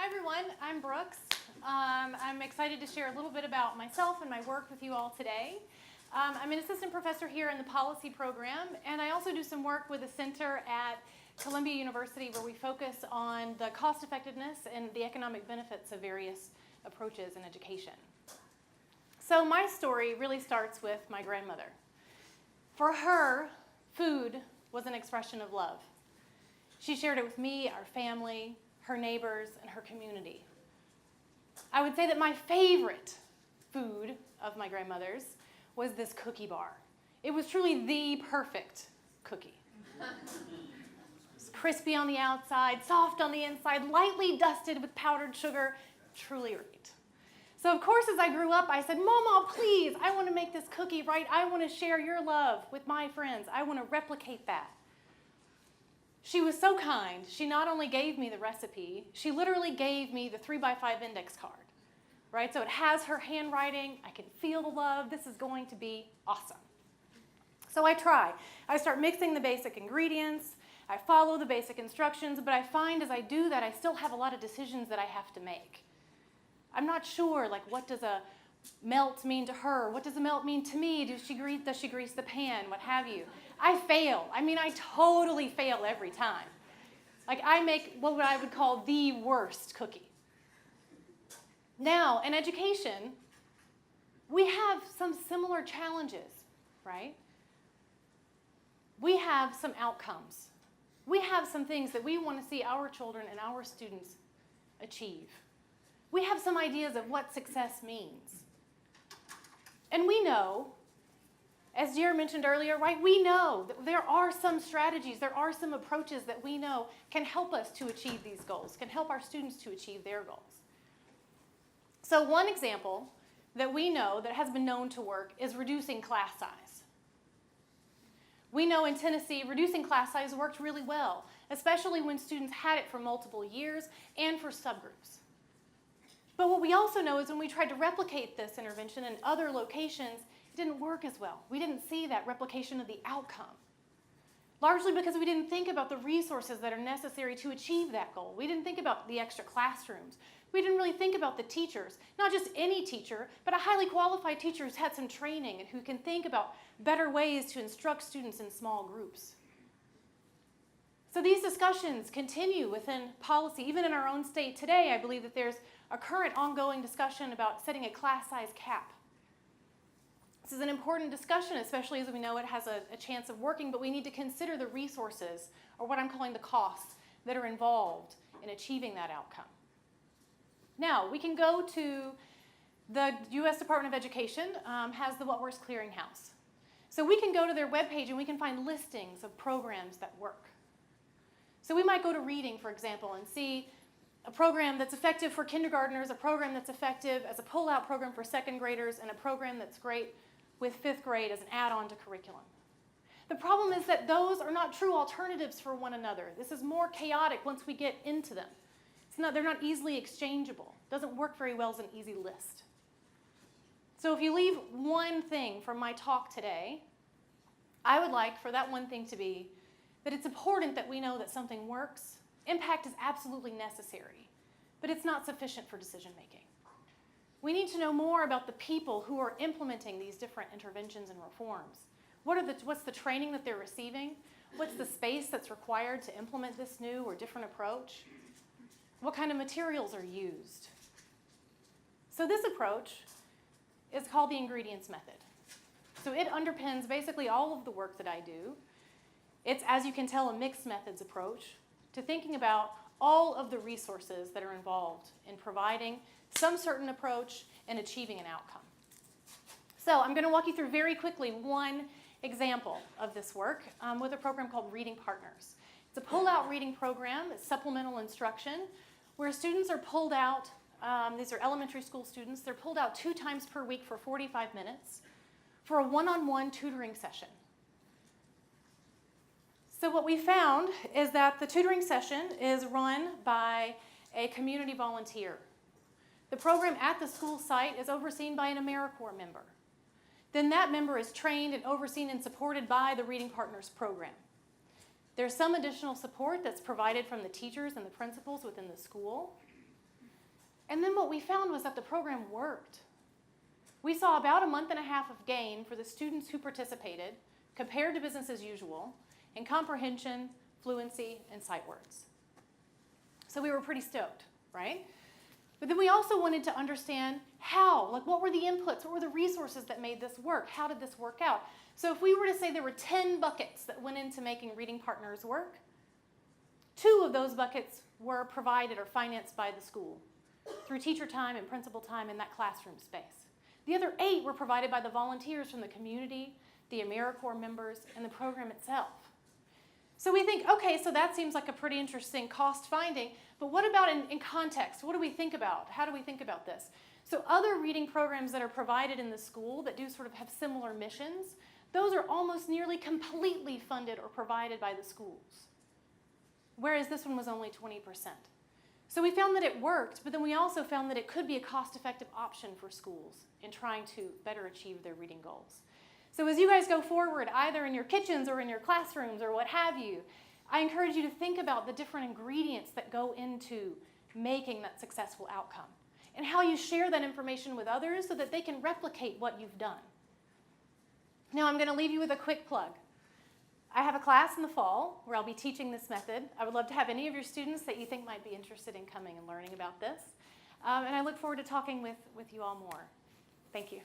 Hi everyone, I'm Brooks. I'm excited to share a little bit about myself and my work with you all today. I'm an assistant professor here in the policy program, and I also do some work with a center at Columbia University where we focus on the cost effectiveness and the economic benefits of various approaches in education. So my story really starts with my grandmother. For her, food was an expression of love. She shared it with me, our family, her neighbors, and her community. I would say that my favorite food of my grandmother's was this cookie bar. It was truly the perfect cookie. It was crispy on the outside, soft on the inside, lightly dusted with powdered sugar, truly great. So of course, as I grew up, I said, Mama, please, I want to make this cookie right. I want to share your love with my friends. I want to replicate that. She was so kind. She not only gave me the recipe, she literally gave me the 3x5 index card, right? So it has her handwriting. I can feel the love. This is going to be awesome. So I try. I start mixing the basic ingredients. I follow the basic instructions, but I find as I do that, I still have a lot of decisions that I have to make. I'm not sure, like, what does a melt mean to her? What does a melt mean to me? Does she grease the pan? What have you? I fail. I mean, I totally fail every time. Like, I make what I would call the worst cookie. Now, in education, we have some similar challenges, right? We have some outcomes. We have some things that we want to see our children and our students achieve. We have some ideas of what success means. And we know, as Jared mentioned earlier, right, we know that there are some strategies, there are some approaches that we know can help us to achieve these goals, can help our students to achieve their goals. So one example that we know that has been known to work is reducing class size. We know in Tennessee, reducing class size worked really well, especially when students had it for multiple years and for subgroups. But what we also know is when we tried to replicate this intervention in other locations, it didn't work as well. We didn't see that replication of the outcome, largely because we didn't think about the resources that are necessary to achieve that goal. We didn't think about the extra classrooms. We didn't really think about the teachers, not just any teacher, but a highly qualified teacher who's had some training and who can think about better ways to instruct students in small groups. So these discussions continue within policy. Even in our own state today, I believe that there's a current ongoing discussion about setting a class size cap. This is an important discussion, especially as we know it has a chance of working, but we need to consider the resources, or what I'm calling the costs, that are involved in achieving that outcome. Now, we can go to the U.S. Department of Education has the What Works Clearinghouse. So we can go to their webpage and we can find listings of programs that work. So we might go to reading, for example, and see a program that's effective for kindergartners, a program that's effective as a pull-out program for second graders, and a program that's great with fifth grade as an add-on to curriculum. The problem is that those are not true alternatives for one another. This is more chaotic once we get into them. They're not easily exchangeable. It doesn't work very well as an easy list. So if you leave one thing from my talk today, I would like for that one thing to be that it's important that we know that something works. Impact is absolutely necessary, but it's not sufficient for decision making. We need to know more about the people who are implementing these different interventions and reforms. What's the training that they're receiving? What's the space that's required to implement this new or different approach? What kind of materials are used? So this approach is called the ingredients method. So it underpins basically all of the work that I do. It's, as you can tell, a mixed methods approach to thinking about all of the resources that are involved in providing some certain approach and achieving an outcome. So I'm going to walk you through very quickly one example of this work with a program called Reading Partners. It's a pull-out reading program. It's supplemental instruction where students are pulled out. These are elementary school students. They're pulled out 2 times per week for 45 minutes for a one-on-one tutoring session. So what we found is that the tutoring session is run by a community volunteer. The program at the school site is overseen by an AmeriCorps member. Then that member is trained and overseen and supported by the Reading Partners program. There's some additional support that's provided from the teachers and the principals within the school. And then what we found was that the program worked. We saw about a month and a half of gain for the students who participated, compared to business as usual, in comprehension, fluency, and sight words. So we were pretty stoked, right? But then we also wanted to understand how, like what were the inputs, what were the resources that made this work? How did this work out? So if we were to say there were 10 buckets that went into making Reading Partners work, 2 of those buckets were provided or financed by the school through teacher time and principal time in that classroom space. The other 8 were provided by the volunteers from the community, the AmeriCorps members, and the program itself. So we think, okay, so that seems like a pretty interesting cost finding, but what about in context? What do we think about? How do we think about this? So other reading programs that are provided in the school that do sort of have similar missions, those are almost nearly completely funded or provided by the schools, whereas this one was only 20%. So we found that it worked, but then we also found that it could be a cost-effective option for schools in trying to better achieve their reading goals. So as you guys go forward, either in your kitchens or in your classrooms or what have you, I encourage you to think about the different ingredients that go into making that successful outcome and how you share that information with others so that they can replicate what you've done. Now I'm going to leave you with a quick plug. I have a class in the fall where I'll be teaching this method. I would love to have any of your students that you think might be interested in coming and learning about this. And I look forward to talking with you all more. Thank you.